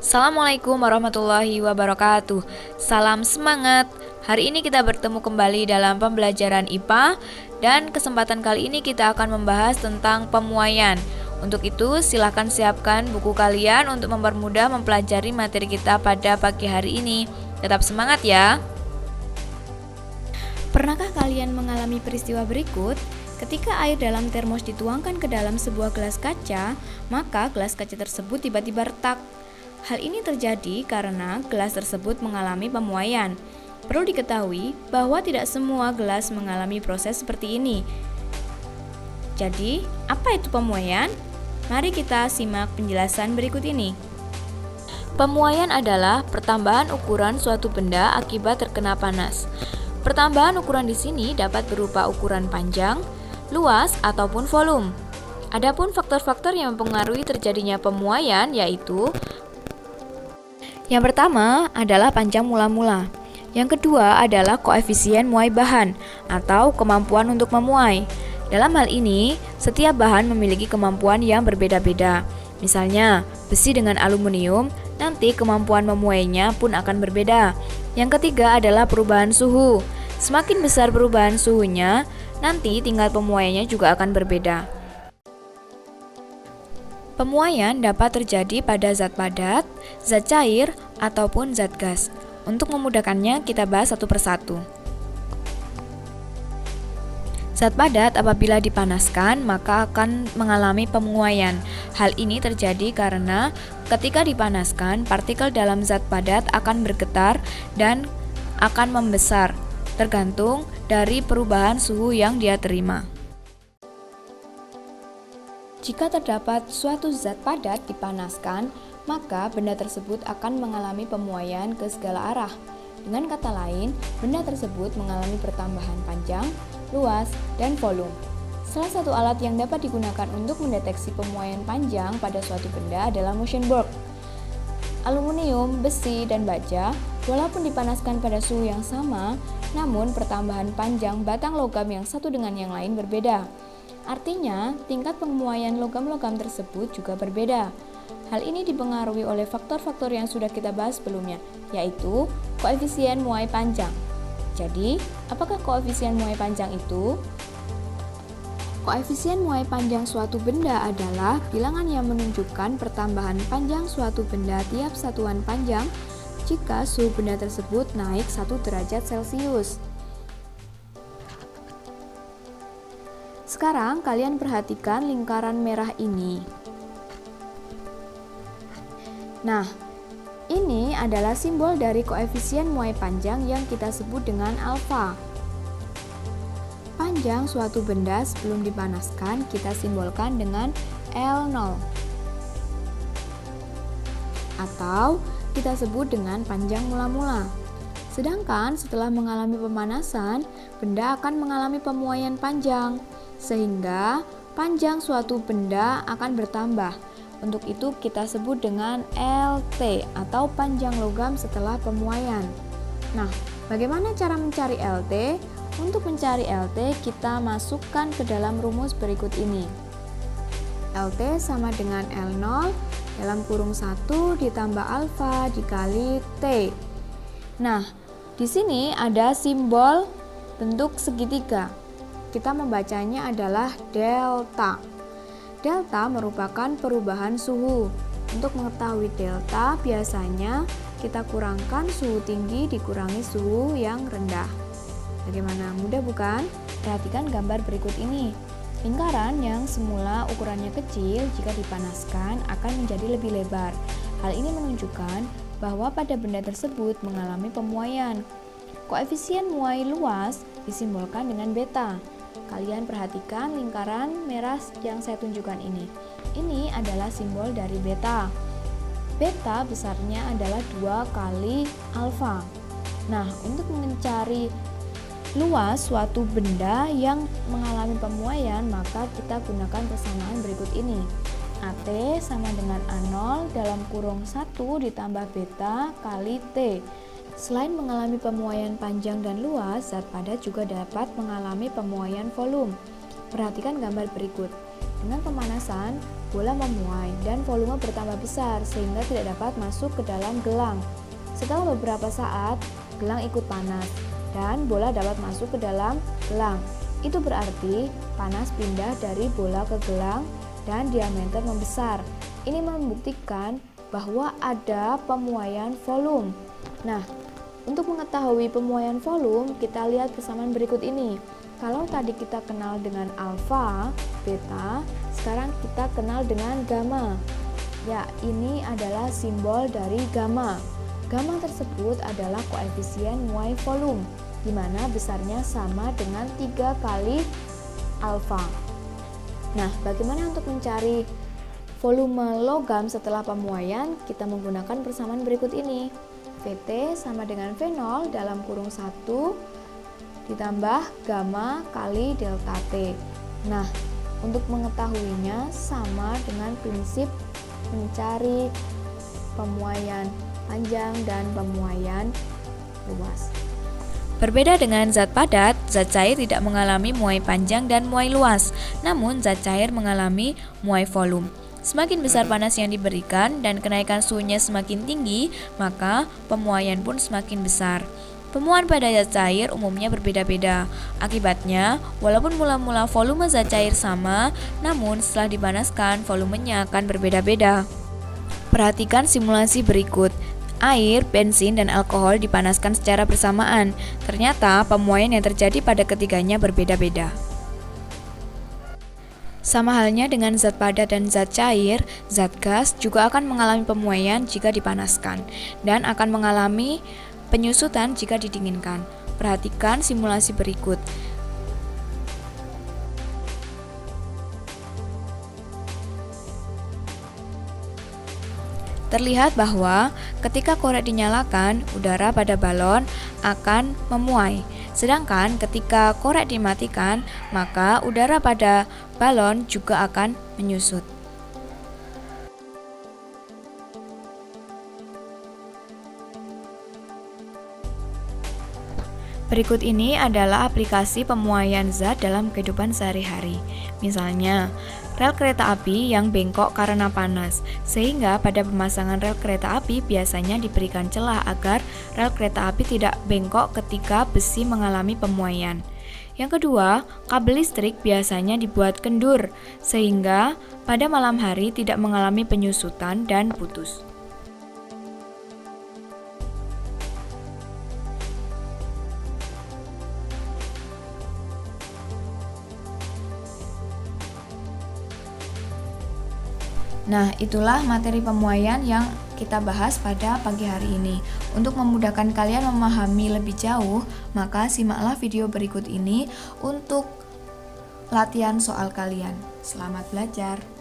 Assalamualaikum warahmatullahi wabarakatuh. Salam semangat. Hari ini kita bertemu kembali dalam pembelajaran IPA dan kesempatan kali ini kita akan membahas tentang pemuaian. Untuk itu, silakan siapkan buku kalian untuk mempermudah mempelajari materi kita pada pagi hari ini. Tetap semangat ya. Pernahkah kalian mengalami peristiwa berikut? Ketika air dalam termos dituangkan ke dalam sebuah gelas kaca, maka gelas kaca tersebut tiba-tiba retak. Hal ini terjadi karena gelas tersebut mengalami pemuaian. Perlu diketahui bahwa tidak semua gelas mengalami proses seperti ini. Jadi, apa itu pemuaian? Mari kita simak penjelasan berikut ini. Pemuaian adalah pertambahan ukuran suatu benda akibat terkena panas. Pertambahan ukuran di sini dapat berupa ukuran panjang, luas, ataupun volume. Adapun faktor-faktor yang mempengaruhi terjadinya pemuaian yaitu yang pertama adalah panjang mula-mula. Yang kedua adalah koefisien muai bahan atau kemampuan untuk memuai. Dalam hal ini, setiap bahan memiliki kemampuan yang berbeda-beda. Misalnya, besi dengan aluminium, nanti kemampuan memuainya pun akan berbeda. Yang ketiga adalah perubahan suhu. Semakin besar perubahan suhunya, nanti tingkat pemuaiannya juga akan berbeda. Pemuaian dapat terjadi pada zat padat, zat cair, ataupun zat gas. Untuk memudahkannya, kita bahas satu persatu. Zat padat apabila dipanaskan, maka akan mengalami pemuaian. Hal ini terjadi karena ketika dipanaskan, partikel dalam zat padat akan bergetar dan akan membesar, tergantung dari perubahan suhu yang dia terima. Jika terdapat suatu zat padat dipanaskan, maka benda tersebut akan mengalami pemuaian ke segala arah. Dengan kata lain, benda tersebut mengalami pertambahan panjang, luas, dan volume. Salah satu alat yang dapat digunakan untuk mendeteksi pemuaian panjang pada suatu benda adalah motion board. Aluminium, besi, dan baja, walaupun dipanaskan pada suhu yang sama, namun pertambahan panjang batang logam yang satu dengan yang lain berbeda. Artinya, tingkat pemuaian logam-logam tersebut juga berbeda. Hal ini dipengaruhi oleh faktor-faktor yang sudah kita bahas sebelumnya, yaitu koefisien muai panjang. Jadi, apakah koefisien muai panjang itu? Koefisien muai panjang suatu benda adalah bilangan yang menunjukkan pertambahan panjang suatu benda tiap satuan panjang jika suhu benda tersebut naik 1 derajat Celcius. Sekarang kalian perhatikan lingkaran merah ini. Nah, ini adalah simbol dari koefisien muai panjang yang kita sebut dengan alfa. Panjang suatu benda sebelum dipanaskan kita simbolkan dengan L0. Atau kita sebut dengan panjang mula-mula. Sedangkan setelah mengalami pemanasan, benda akan mengalami pemuaian panjang, sehingga panjang suatu benda akan bertambah. Untuk itu kita sebut dengan LT atau panjang logam setelah pemuaian. Nah, bagaimana cara mencari LT? Untuk mencari LT, kita masukkan ke dalam rumus berikut ini. LT sama dengan L0 dalam kurung 1 ditambah alfa dikali T. Nah, di sini ada simbol bentuk segitiga. Kita membacanya adalah delta. Delta merupakan perubahan suhu. Untuk mengetahui delta, biasanya kita kurangkan suhu tinggi dikurangi suhu yang rendah. Bagaimana? Mudah bukan? Perhatikan gambar berikut ini. Lingkaran yang semula ukurannya kecil jika dipanaskan akan menjadi lebih lebar. Hal ini menunjukkan bahwa pada benda tersebut mengalami pemuaian. Koefisien muai luas disimbolkan dengan beta. Kalian perhatikan lingkaran merah yang saya tunjukkan ini. Ini adalah simbol dari beta. Beta besarnya adalah 2 kali alfa. Nah, untuk mencari luas suatu benda yang mengalami pemuaian, maka kita gunakan persamaan berikut ini. AT sama dengan A0 dalam kurung 1 ditambah beta kali T. Selain mengalami pemuaian panjang dan luas, zat padat juga dapat mengalami pemuaian volume. Perhatikan gambar berikut. Dengan pemanasan, bola memuai dan volume bertambah besar sehingga tidak dapat masuk ke dalam gelang. Setelah beberapa saat, gelang ikut panas dan bola dapat masuk ke dalam gelang. Itu berarti panas pindah dari bola ke gelang dan diameter membesar. Ini membuktikan bahwa ada pemuaian volume. Nah, untuk mengetahui pemuaian volume, kita lihat persamaan berikut ini. Kalau tadi kita kenal dengan alfa, beta, sekarang kita kenal dengan gamma. Ya, ini adalah simbol dari gamma. Gamma tersebut adalah koefisien muai volume, di mana besarnya sama dengan 3 kali alfa. Nah, bagaimana untuk mencari volume logam setelah pemuaian? Kita menggunakan persamaan berikut ini. Vt sama dengan V0 dalam kurung 1 ditambah gamma kali delta T. Nah, untuk mengetahuinya sama dengan prinsip mencari pemuaian panjang dan pemuaian luas. Berbeda dengan zat padat, zat cair tidak mengalami muai panjang dan muai luas, namun zat cair mengalami muai volume. Semakin besar panas yang diberikan dan kenaikan suhunya semakin tinggi, maka pemuaian pun semakin besar. Pemuaian pada zat cair umumnya berbeda-beda. Akibatnya, walaupun mula-mula volume zat cair sama, namun setelah dipanaskan volumenya akan berbeda-beda. Perhatikan simulasi berikut. Air, bensin, dan alkohol dipanaskan secara bersamaan. Ternyata pemuaian yang terjadi pada ketiganya berbeda-beda. Sama halnya dengan zat padat dan zat cair, zat gas juga akan mengalami pemuaian jika dipanaskan dan akan mengalami penyusutan jika didinginkan. Perhatikan simulasi berikut. Terlihat bahwa ketika korek dinyalakan, udara pada balon akan memuai. Sedangkan ketika korek dimatikan, maka udara pada balon juga akan menyusut. Berikut ini adalah aplikasi pemuaian zat dalam kehidupan sehari-hari. Misalnya, rel kereta api yang bengkok karena panas, sehingga pada pemasangan rel kereta api biasanya diberikan celah agar rel kereta api tidak bengkok ketika besi mengalami pemuaian. Yang kedua, kabel listrik biasanya dibuat kendur, sehingga pada malam hari tidak mengalami penyusutan dan putus. Nah, itulah materi pemuaian yang kita bahas pada pagi hari ini. Untuk memudahkan kalian memahami lebih jauh, maka simaklah video berikut ini untuk latihan soal kalian. Selamat belajar!